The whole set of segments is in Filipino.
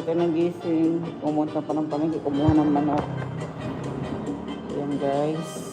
tayo nagising. Pumunta pa ng pamilya, kumuha ng manok. Ayan guys.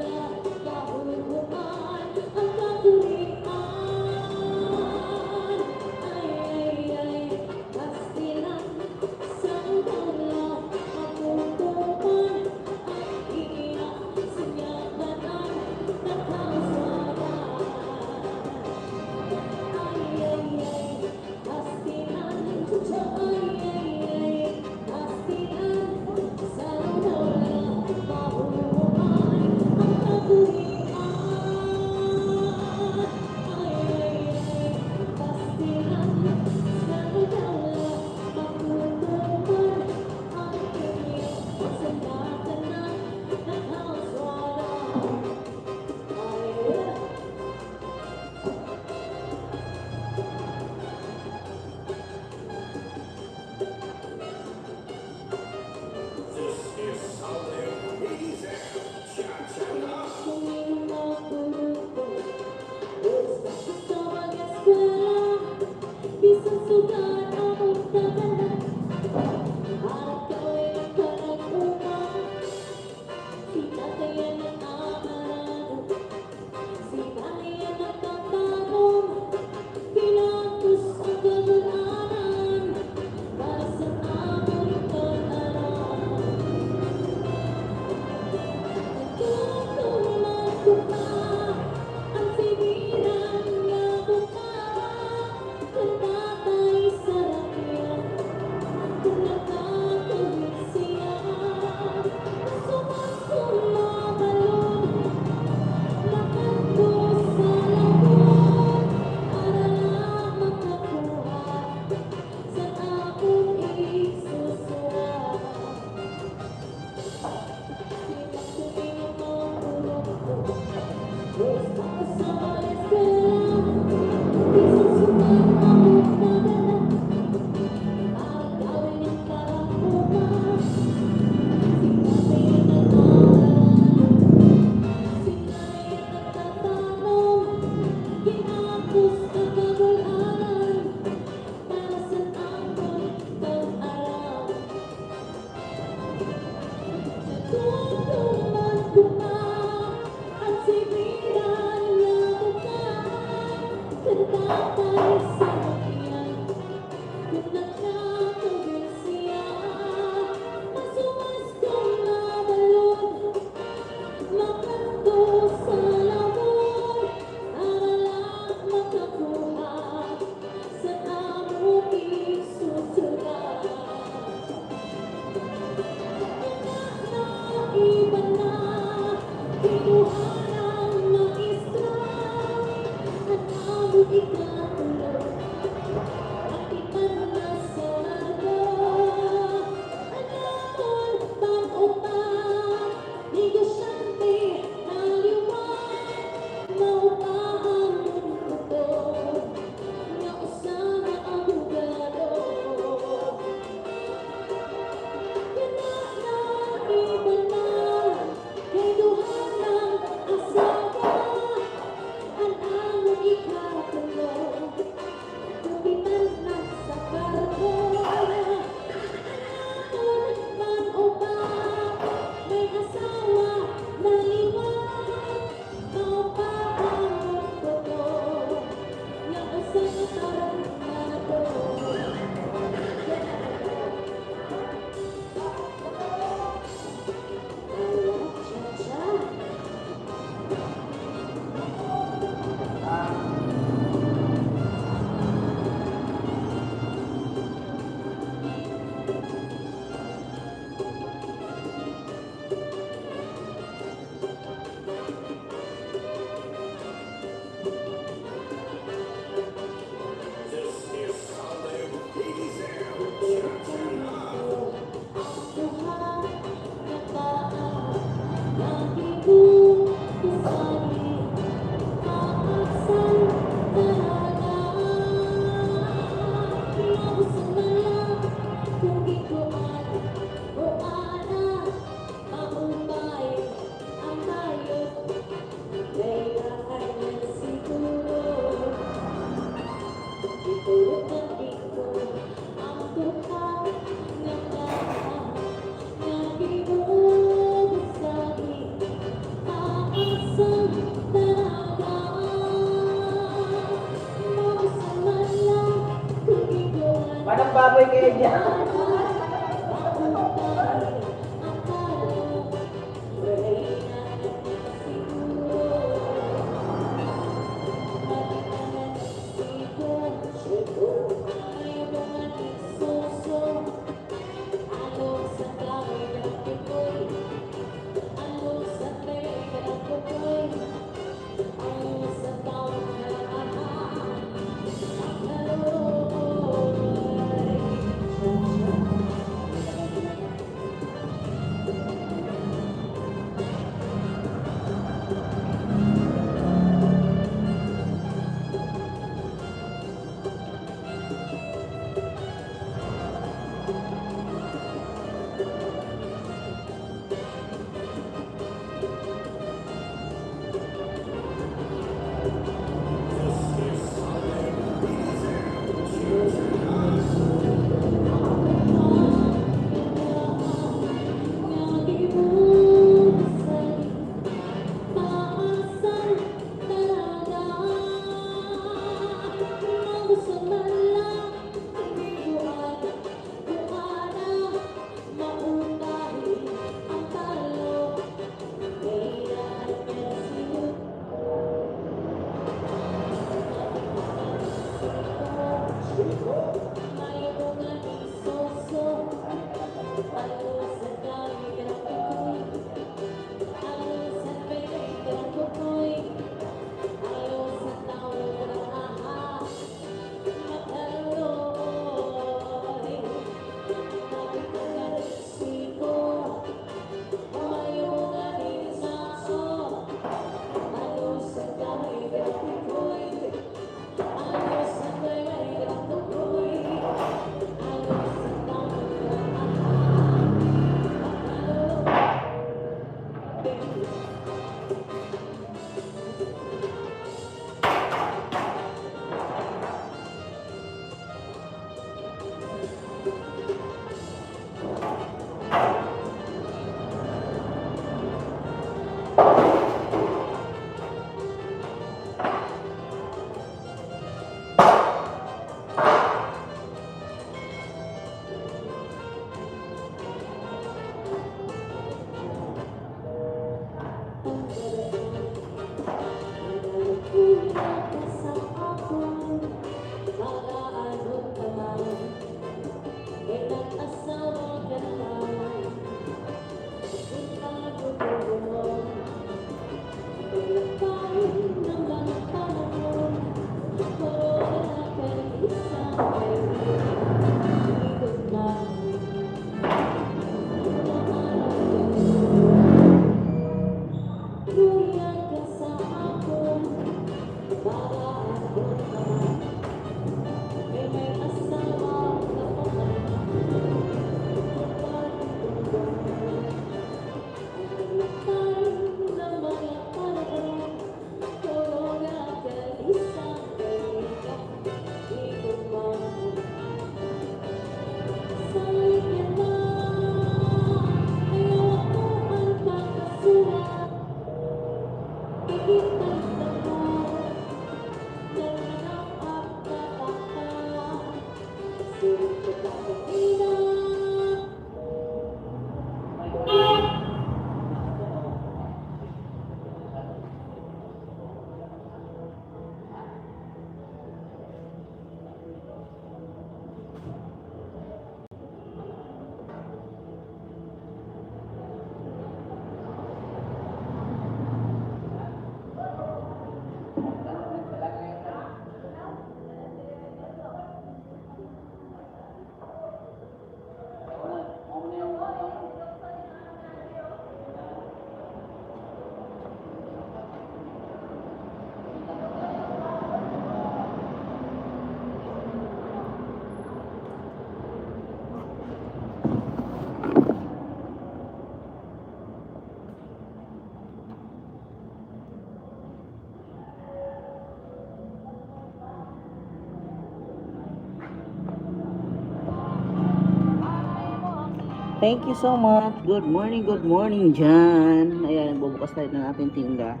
Thank you so much. Good morning dyan. Ayan, bubukas tayo ng ating tinda.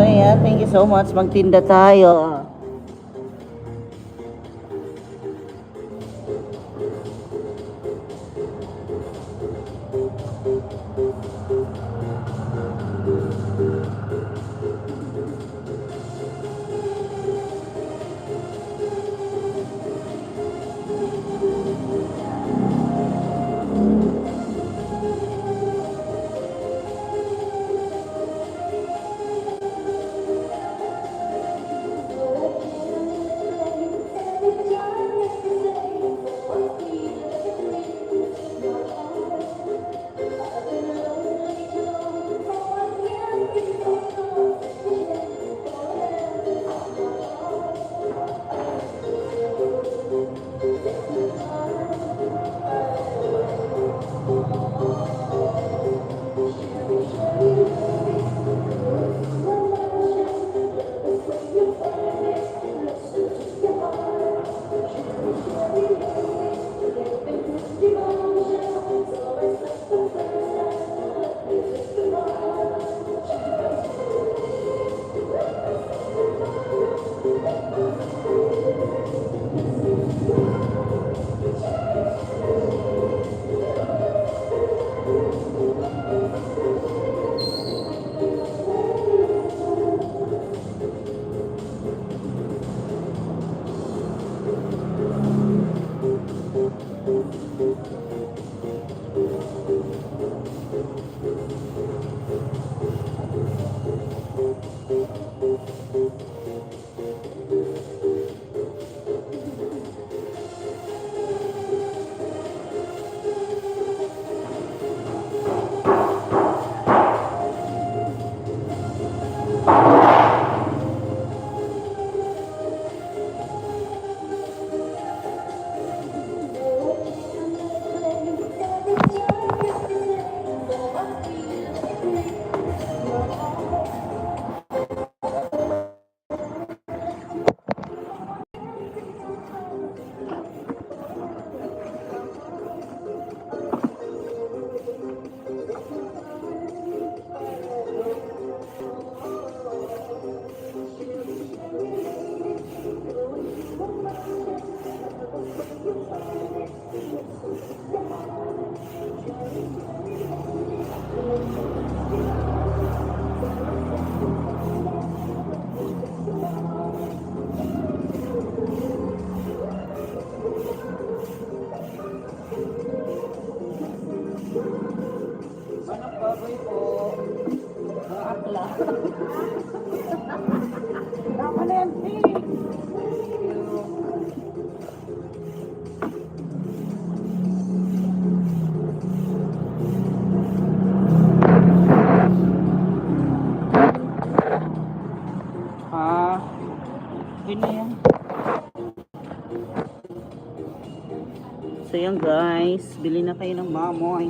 ayan, thank you so much. Magtinda tayo. Manok baboy po. Akla. Tama na yan, yun na yan. So yan guys, bili na kayo ng mamoy.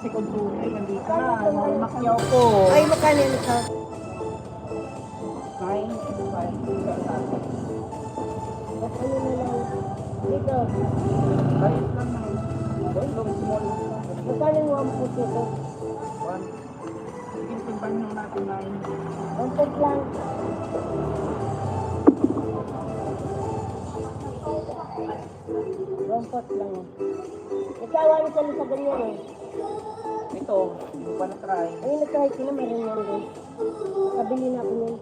si Consumer, nandito na. Mga makyaw ko. Ay, magkano yun ito? 9.5. Ano na lang? Dito. Bayad lang na. Long small. Magkano yung 1 foot ito? 1. Sige, timpan nyo natin 9. 1 foot lang. Rompot lang. Ikaw, ano sa'yo sa ganyan eh? Ito, hindi ko pa na-try. Ayun, nag-try ko na meron yan guys. Nakabili na ako yan.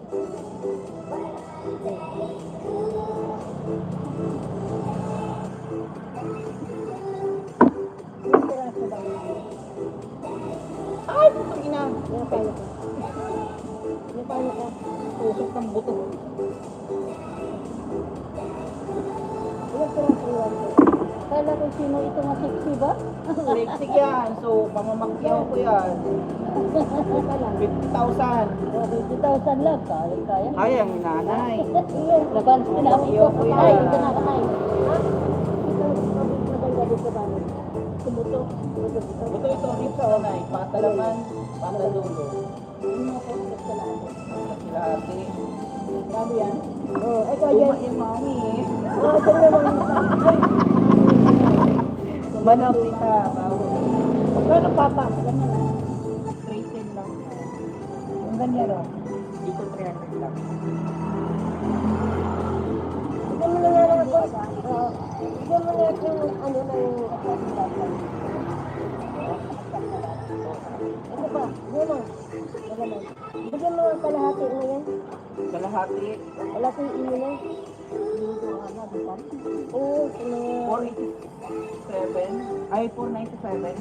Yung piraso lang. Ay, putang ina. Yung paano ka? Yung paano ka? Tusok ng buto. Ilang piraso yan? Kala ko sino ito nga sexy ba? Electric yan. So, pamamakyaw ko yan. Ika lang. 50,000. Oh, 50,000 lang. Kaya. Ay, ang nanay. Napansin na ako Iyo ko yan. Ay, ito na kakain. Ha? Ito, maganda dito ba? Sumuto. Buto ito, dito, nanay. Patalaman, patalulo. Yung mga posted sa lahat. Sila ate. Grabe yan. Oh, ito Tuma yan. yung mami eh. Oh, ito naman. Ay, Manok kita, bawal. magkano papa? Ganyan lang. 310 lang. Ang ganyan o. Dito 300 lang. Ito mo na nga lang ako. Oo. Ito mo na yung ano na yung ano ba? Yun o. Ganun. Bigyan mo ang kalahati na yan. Kalahati, Kalahati mo na. Oo, ano. 487. Ay, 497.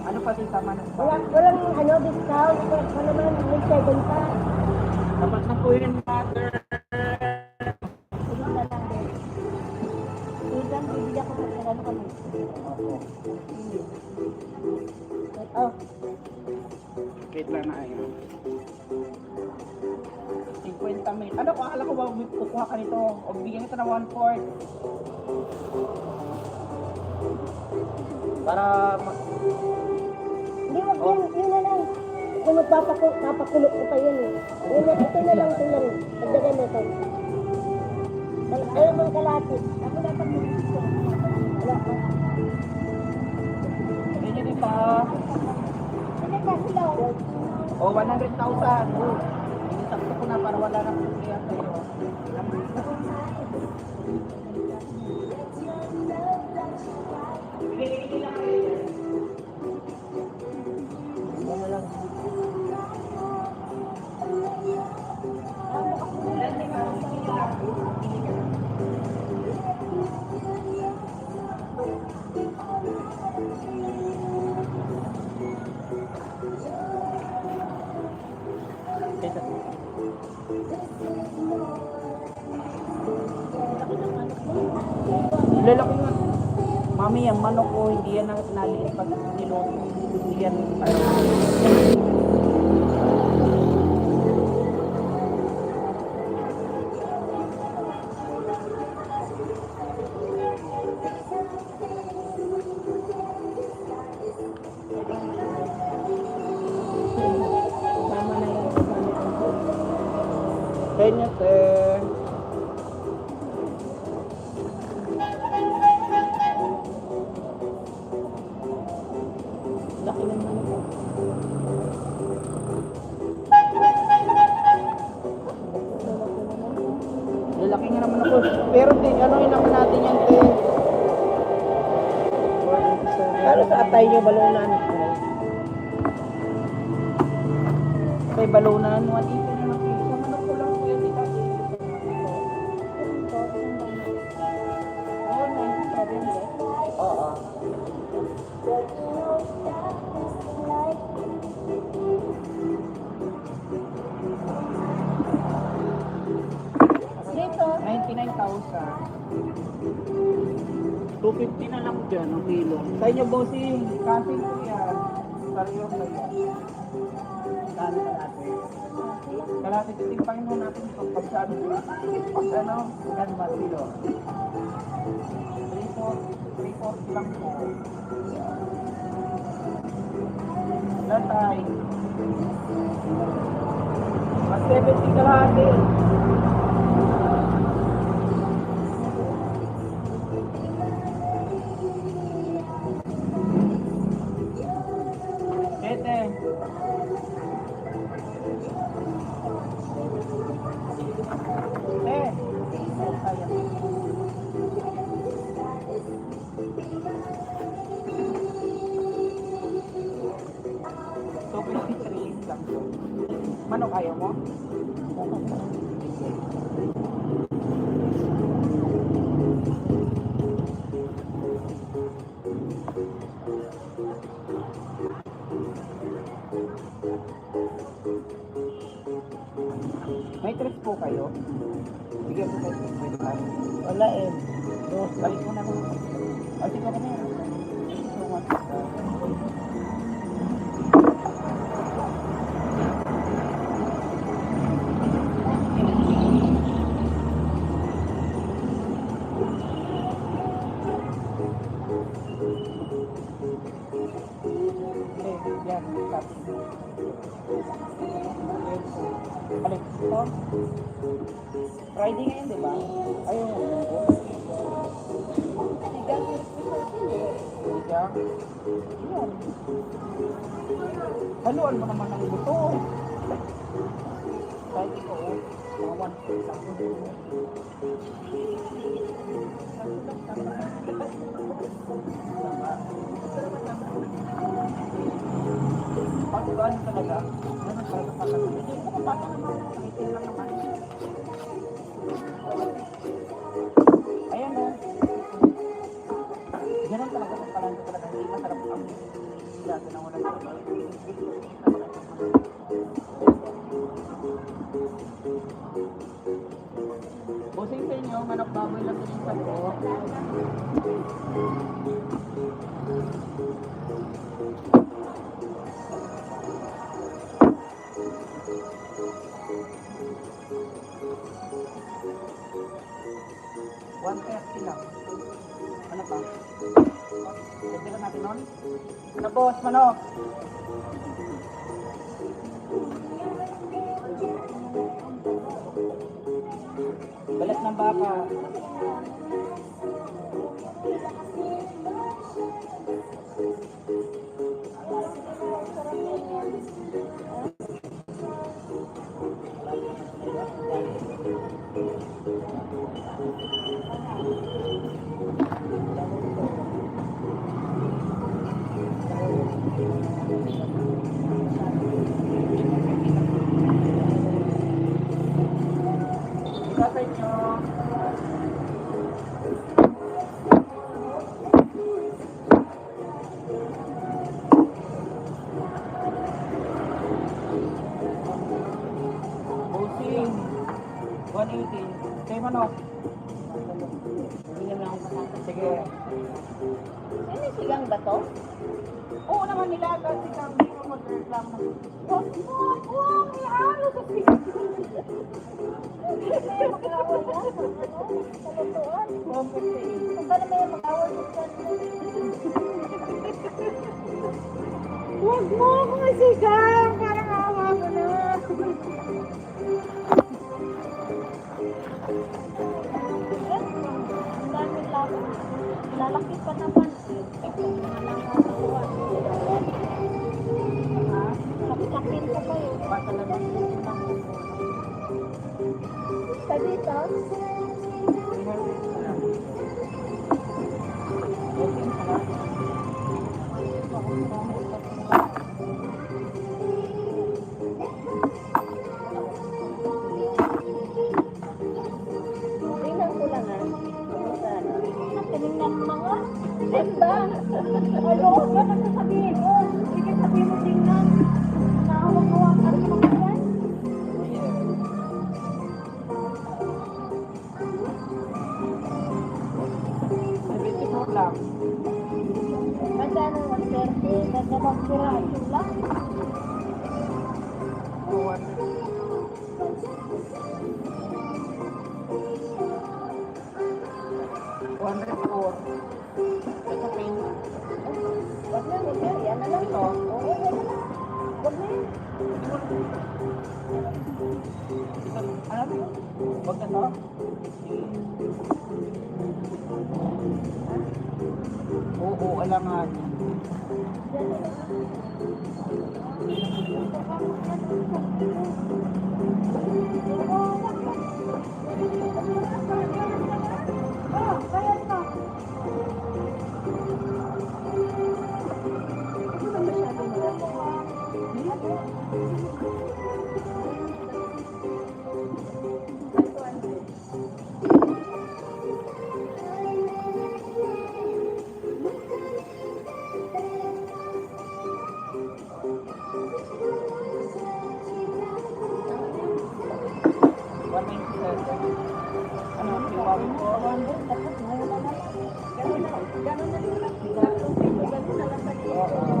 Ano pa din tama ng Walang ano, discount. Ito naman, may 7 pa. Dapat na po yun, mother. Sige na lang din. Susan, bibili ako sa ano kami. Oh, Wait lang na ayun. 50 mil. Ano, akala ko ba kukuha ka nito? O bigyan kita na 1/4. Para hindi, wag yan. Yun na lang. Kung papakulot ko pa yun eh. Yun na, ito na lang, ito lang. Pagdagan na ito. Ayaw mong kalahati. Ako dapat mo dito. Wala ka. hindi din pa. Ano ka sila? O, 100,000. Inisakto ko na para wala nang kaya sa'yo. Ano lang. Lalaki nga. Mami, yung manok ko, hindi yan naliit pag niluto. Hindi yan, Tama na yun. kanya, sir. Laki ng manok ko. Lalaki nga naman ako. Pero din, ano naman natin yan, te? Para sa atay niyo, balunan. Atay, balunan. 180 na lang. Sa manok ko lang po yan, di ba? Oo. Dito. 99,000. 250 na lang dyan ang kilo. Sa inyo, bossing. Camping ko yan. Parehong na yan. Kano ka natin? Kalahati titimpangin mo natin pag sa ano. Pag ano, yan ba kilo? 340 lang po. Tatay. Mas 70 kalahati. Sete. So, 53 lang to. Manok ayaw mo? May tres po kayo? Sige po kayo. Wala eh. Dos. Balik mo na mo. Ay, sige ko na yan. Thank you so much. Okay, yan. Stop. Balik. Ito. Friday ngayon, di ba? Ayaw mo. Sigang. Yan. Haluan mo naman ng buto. Kahit ikaw, mga 1 lang. Pag gano'n talaga, gano'n talaga pala. Hindi mo kapata naman. Nakitin lang naman. Ayan o. Ganun talaga pag palanda talaga. Hindi masarap ang dati na wala talaga. Busing sa inyo, manok baboy lang din sa ko. Lang. Ano pa? Dagdagan natin nun? Ano boss, manok? Balat ng baka. Busing 180. Kay manok. Bigyan lang ako sa sige. Ano sigang ba to? Oo naman nila agad si Kami yung mag-reklamo. Wag mo! Wag! Ihalo sa sigang! May mag-awal na. Kalutuan. Kung ba naman yung mag-awal mo dyan? Wag mo akong isigang! Parang awa ko na. Ang daming laban. Lalaki pa naman. Sakit-sakin ko kayo. Baka naman Sa dito? Tingnan ko lang ha. Tinignan mo nga. Ganda! Ayoko ba nagsasabihin mo? Sige sabihin mo tingnan. Nakawag-awag ka rin naman yan. lang. Magkano 130? Nagdamang piraso lang. 204. Ito pin. Wag na, yan na lang. Ito. Oo, yan na lang. Huwag na to. Oo, alangan. Ano, piwawin ko? Oo.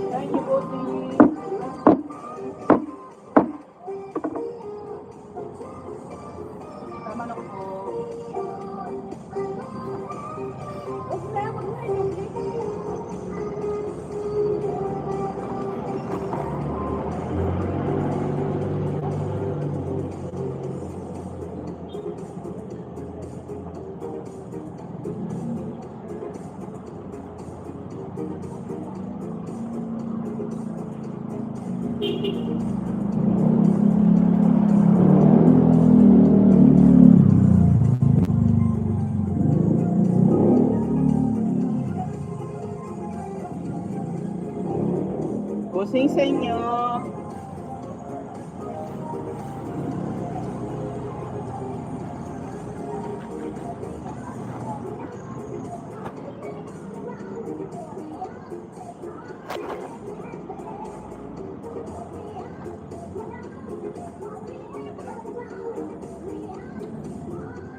Thank you, bossy. Tama na po. Busing sa inyo.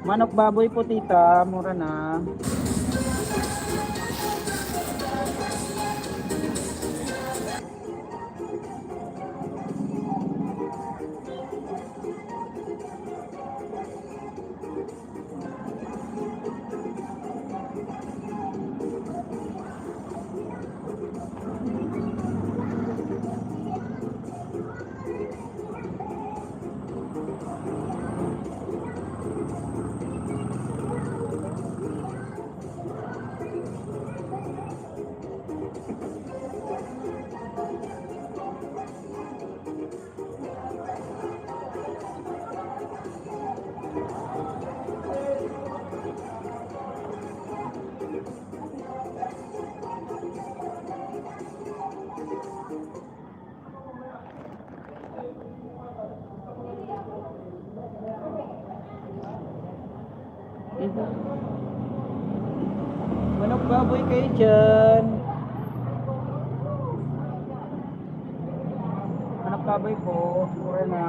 Manok baboy po tita, mura na. Manok baboy kayo dyan. Manok baboy po, mura na.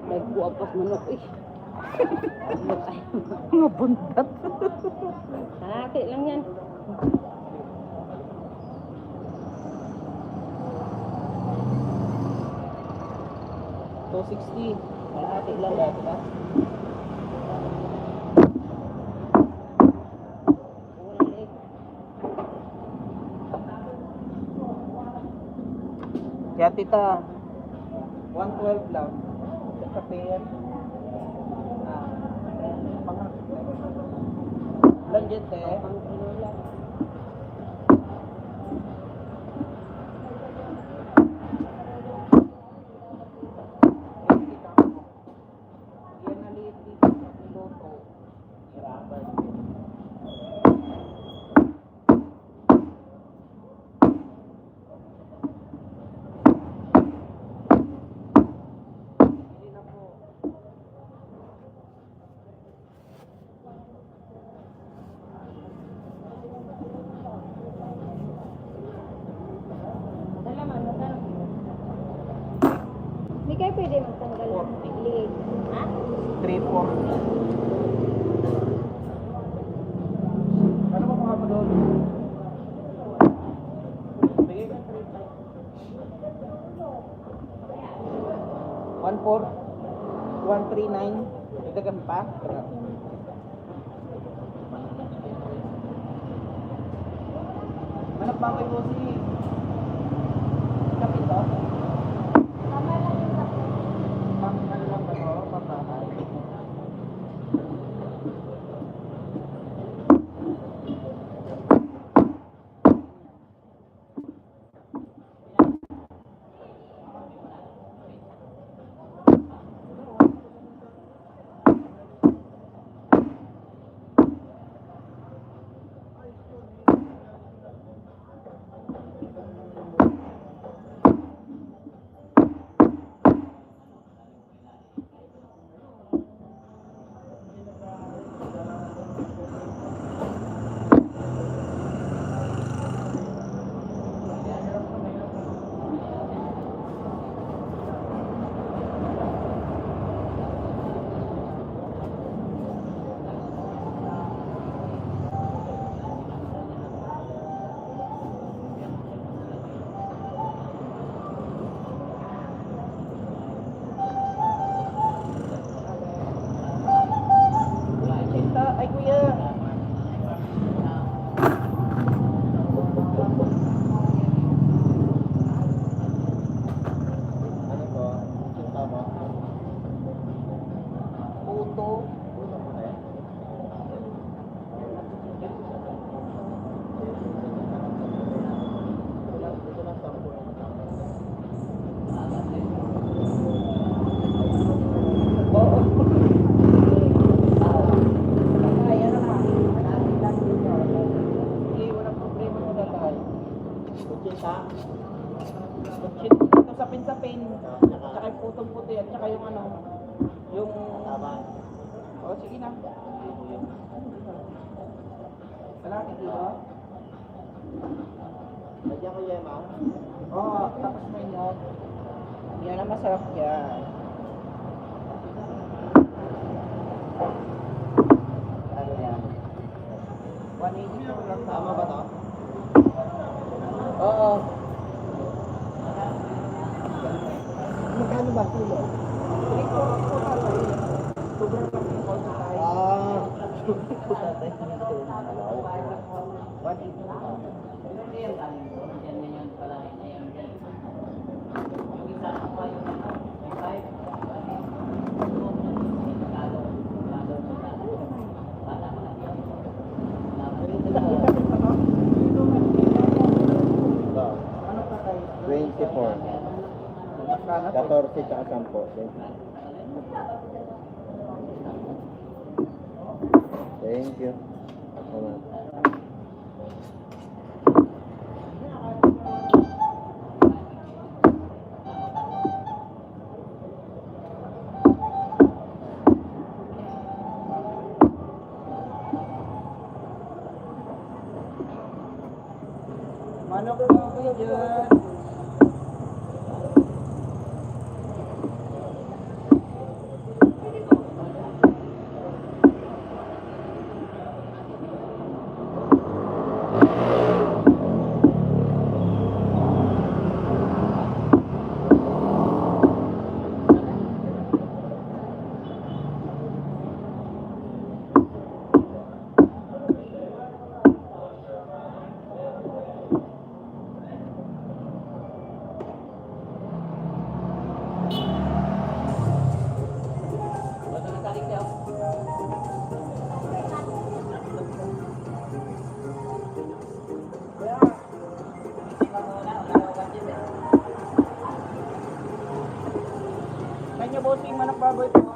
Nagbuapos manok eh. Mga buntat. Kalahati lang yan. $260. Kalahati lang dati ba? Kaya tita, 112 lang. Kapir. Lanjut eh. Yan na liit dito sa piloto. kayo pwede magtanggal ng leg. Ha? 340. Ano ba mga doon? Bigay ka 1,400. 139. Dagdagan pa? Manap ba kayo si Kapito? Tama lang yung tapos. Ano lang ba ito? Papahay. Ay kuya. Ano po? Cinta mo? Puto. Puto po na yan. Ito lang 10. Oo. Ito sapin-sapin, tsaka yung putong puti at tsaka yung ano, yung... O, sige na. Kalaki dito. Lagyan ko yema? Oo, tapos may nyog. Yan ang masarap yan. Ano yan? 180 lang. Tama ba to? Oo. Magkano ba kilo? 3 sobrang lang yung konti tayo. Ah. Tatay. 24. 14 tsaka 10. Thank you. Salamat. Manok po kayo dyan. Kanya bossing manok baboy po.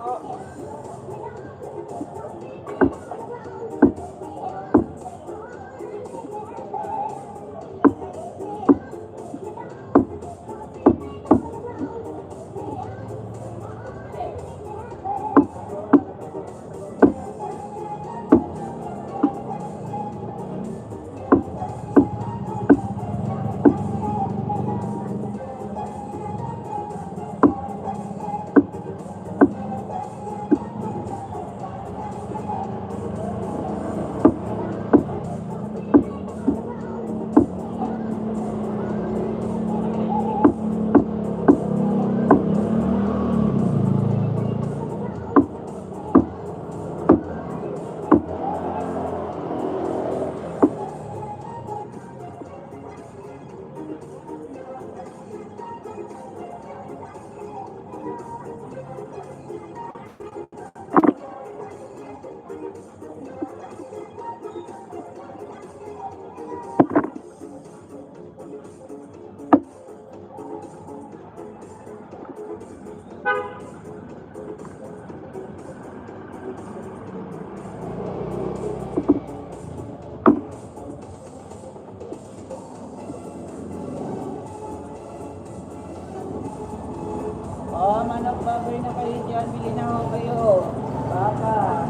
baboy na kayo dyan, bili na ako kayo. Baka,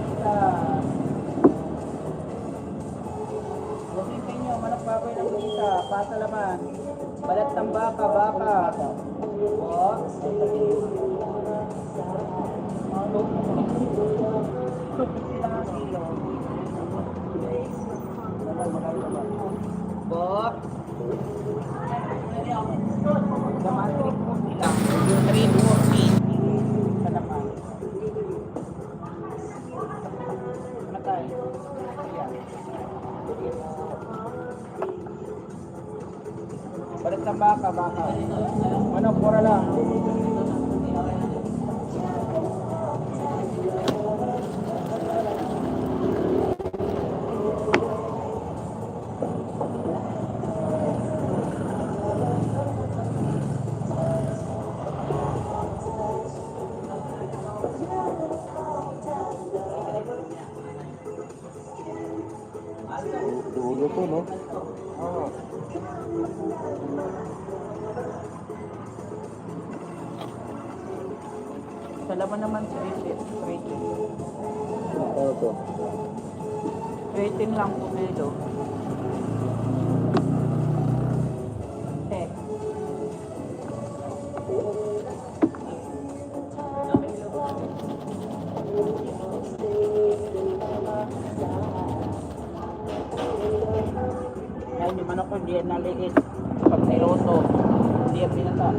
isa. Busipin nyo, manok baboy ng isa, pasa laman. Balat ng baka, baka. O. Sila ang kilo. Po. Damatrik po sila. 340 sa laman. Ano tayo? Ayan. Balat ng baka, baka. Manok, mura lang. Dulo to, no? Oo. Sa laman naman 13 Ano to? lang po kilo. Eh. Ay, yung manok ko hindi yan naliit. Pag niloto, hindi yan pinata.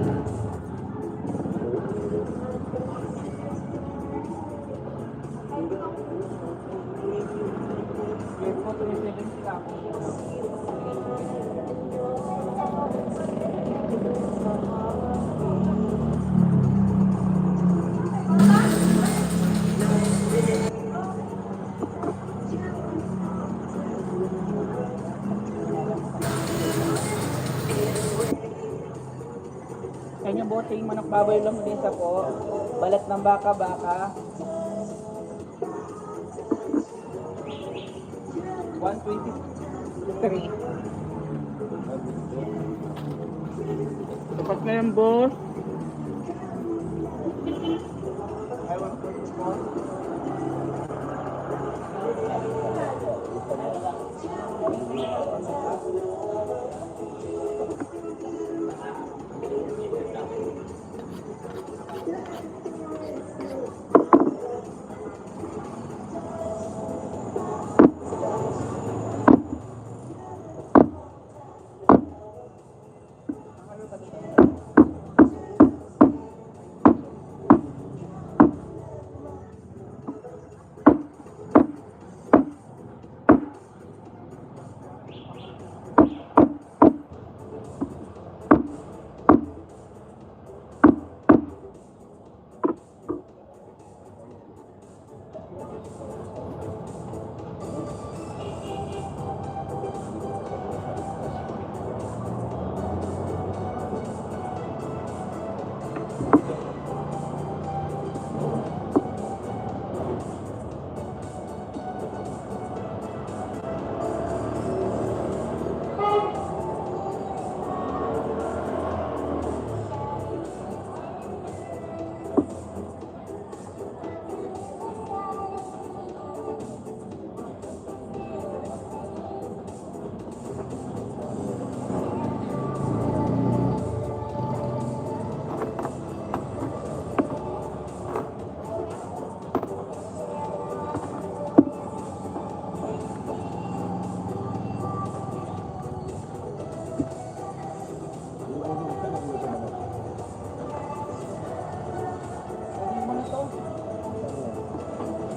Yung po 370 lang. Kanya boting manok baboy lang din sa po. Balat ng baka, baka. 123. Dapat na yan, boss. Ay, 124.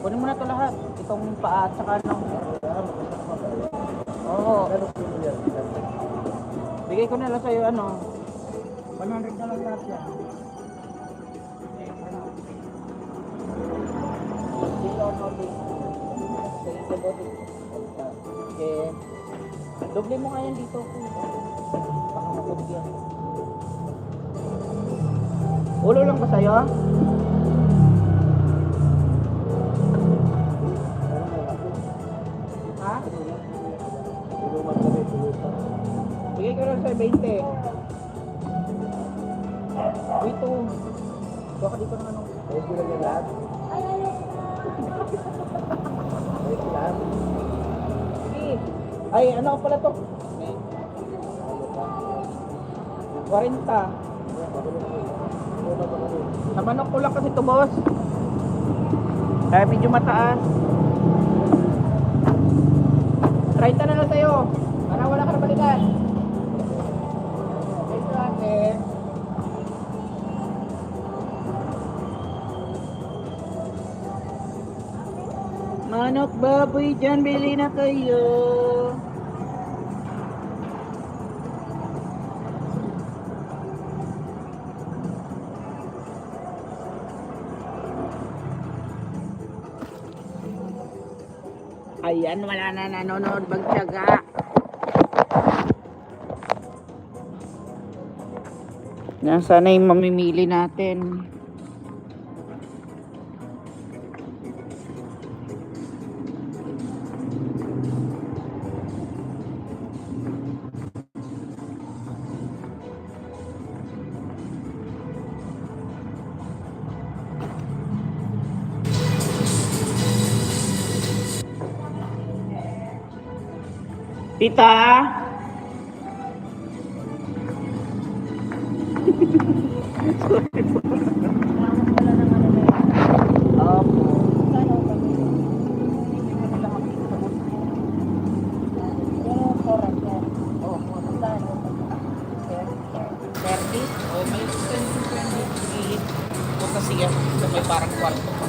Kunin mo na to lahat. Itong paa at saka ng... Oo. Bigay ko na lang sa'yo ano. 100 na lang lahat yan. Okay. Doble mo nga yan dito. Baka matulog yan. Ulo lang ba sa'yo? Ha? Bigay ko lang sa 20. Ito. Baka dito naman ang... Ayos ko lang yan lahat. Ayos ko lahat. Ay, ano pala to? 40. Sa manok ko lang kasi to, boss. Kaya medyo mataas. 30 na lang sa'yo. Para wala ka na balikan. Ito ate. Manok baboy dyan, bili na kayo. Ayan, wala na nanonood magtiyaga. Nasaan na yung mamimili natin? Tita? Opo. Oh, may 20 o kasi yan, sa may parang kwarto pa.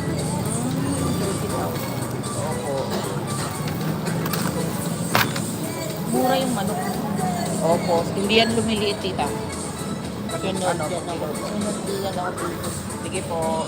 Opo. Mura yung manok. Opo, hindi yan lumiliit, tita. Sunod yan ako. Sunod yan ako. Sige po.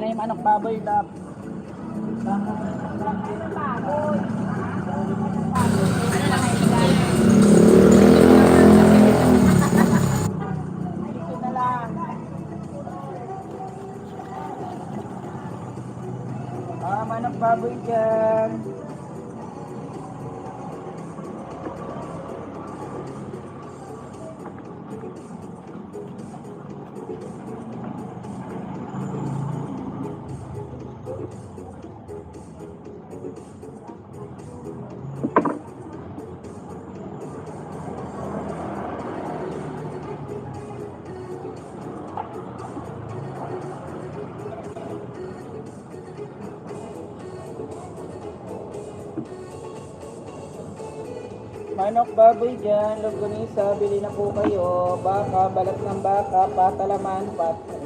Yan ay manok baboy lap. Ito na lang. Manok baboy dyan. Manok baboy dyan, longganisa, bili na po kayo. Baka, balat ng baka, patalaman, patay.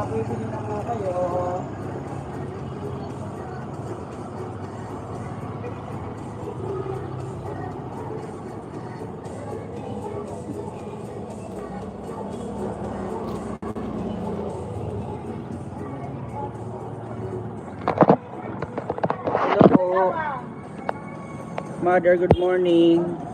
Bibili na po kayo. Hello po. Mother, good morning.